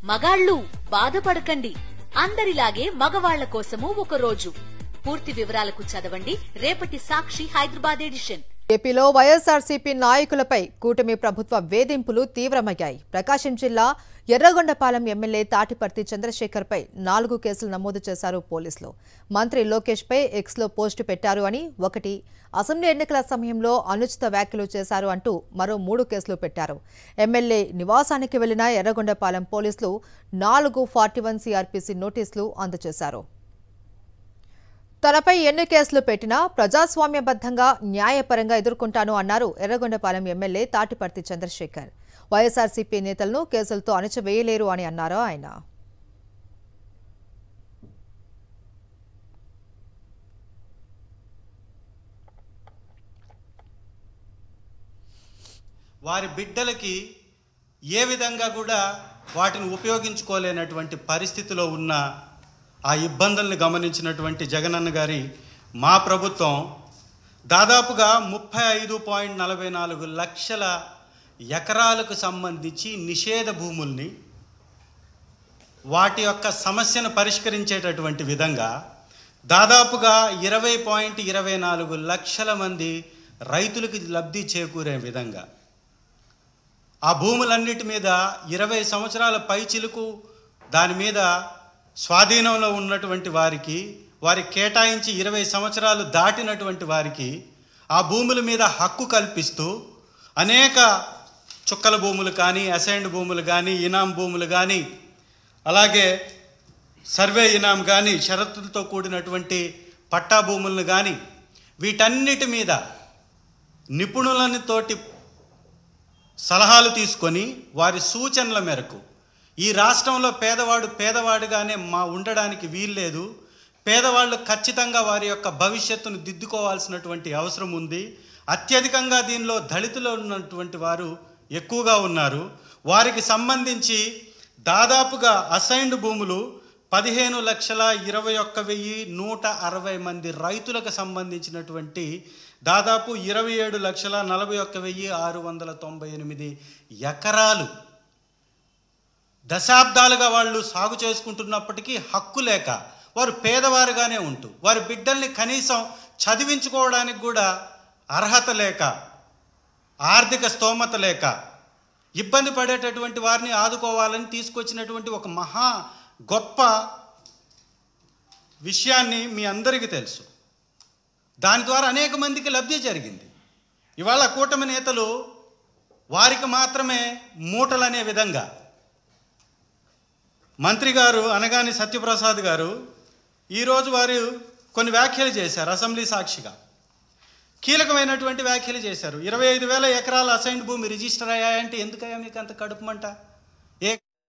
మగాళ్ళు బాధపడకండి, అందరిలాగే మగవాళ్ల కోసము ఒక రోజు. పూర్తి వివరాలకు చదవండి రేపటి సాక్షి హైదరాబాద్ ఎడిషన్. ఏపీలో వైఎస్ఆర్సీపీ నాయకులపై కూటమి ప్రభుత్వ వేధింపులు తీవ్రమయ్యాయి. ప్రకాశం జిల్లా ఎర్రగొండపాలెం ఎమ్మెల్యే తాటిపర్తి చంద్రశేఖర్పై 4 కేసులు నమోదు చేశారు పోలీసులు. మంత్రి లోకేష్పై ఎక్స్లో పోస్టు పెట్టారు అని ఒకటి, అసెంబ్లీ ఎన్నికల సమయంలో అనుచిత వ్యాఖ్యలు చేశారు అంటూ మరో 3 కేసులు పెట్టారు. ఎమ్మెల్యే నివాసానికి వెళ్లిన ఎర్రగొండపాలెం పోలీసులు 441 సిఆర్పిసి నోటీసులు అందజేశారు. తనపై ఎన్ని కేసులు పెట్టినా ప్రజాస్వామ్యబద్ధంగా న్యాయపరంగా ఎదుర్కొంటాను అన్నారు ఎర్రగొండపాలెం ఎమ్మెల్యే తాటిపర్తి చంద్రశేఖర్. వైఎస్ఆర్సీపీ నేతలను కేసులతో అణచివేయలేరు అని అన్నారు ఆయన. వారి బిడ్డలకి ఏ విధంగా కూడా వాటిని ఉపయోగించుకోలేనటువంటి పరిస్థితిలో ఉన్న ఆ ఇబ్బందుల్ని గమనించినటువంటి జగనన్న గారి మా ప్రభుత్వం దాదాపుగా 35.44 లక్షల ఎకరాలకు సంబంధించి నిషేధ భూముల్ని వాటి యొక్క సమస్యను పరిష్కరించేటటువంటి విధంగా దాదాపుగా 20.24 లక్షల మంది రైతులకు లబ్ధి చేకూరే విధంగా ఆ భూములన్నిటి మీద 20 సంవత్సరాల పైచిలుకు దాని మీద స్వాధీనంలో ఉన్నటువంటి వారి కేటాయించి 20 సంవత్సరాలు దాటినటువంటి వారికి ఆ భూముల మీద హక్కు కల్పిస్తూ అనేక చుక్కల భూములు కానీ, అసైన్డ్ భూములు కానీ, ఇనాం భూములు కానీ, అలాగే సర్వే ఇనాం కానీ, షరతులతో కూడినటువంటి పట్టా భూములను కానీ వీటన్నిటి మీద నిపుణులతోటి సలహాలు తీసుకొని వారి సూచనల మేరకు ఈ రాష్ట్రంలో పేదవాడుగానే ఉండడానికి వీల్లేదు. పేదవాళ్ళు ఖచ్చితంగా వారి యొక్క భవిష్యత్తును దిద్దుకోవాల్సినటువంటి అవసరం ఉంది. అత్యధికంగా దీనిలో దళితులు ఉన్నటువంటి వారు ఎక్కువగా ఉన్నారు. వారికి సంబంధించి దాదాపుగా అసైన్డ్ భూములు 15,21,160 మంది రైతులకు సంబంధించినటువంటి దాదాపు 27,41,698 ఎకరాలు దశాబ్దాలుగా వాళ్ళు సాగు చేసుకుంటున్నప్పటికీ హక్కు లేక వారు పేదవారుగానే ఉంటూ వారి బిడ్డల్ని కనీసం చదివించుకోవడానికి కూడా అర్హత లేక, ఆర్థిక స్తోమత లేక ఇబ్బంది పడేటటువంటి వారిని ఆదుకోవాలని తీసుకొచ్చినటువంటి ఒక మహా గొప్ప విషయాన్ని మీ అందరికీ తెలుసు. దాని ద్వారా అనేక మందికి లబ్ధి జరిగింది. ఇవాళ కూటమి నేతలు వారికి మాత్రమే మూటలనే విధంగా మంత్రి గారు అనగాని సత్యప్రసాద్ గారు ఈరోజు వారు కొన్ని వ్యాఖ్యలు చేశారు. అసెంబ్లీ సాక్షిగా కీలకమైనటువంటి వ్యాఖ్యలు చేశారు. 25,000 ఎకరాల అసైన్డ్ భూమి రిజిస్టర్ అయ్యాయంటే ఎందుకయ్యా మీకు అంత కడుపుమంట?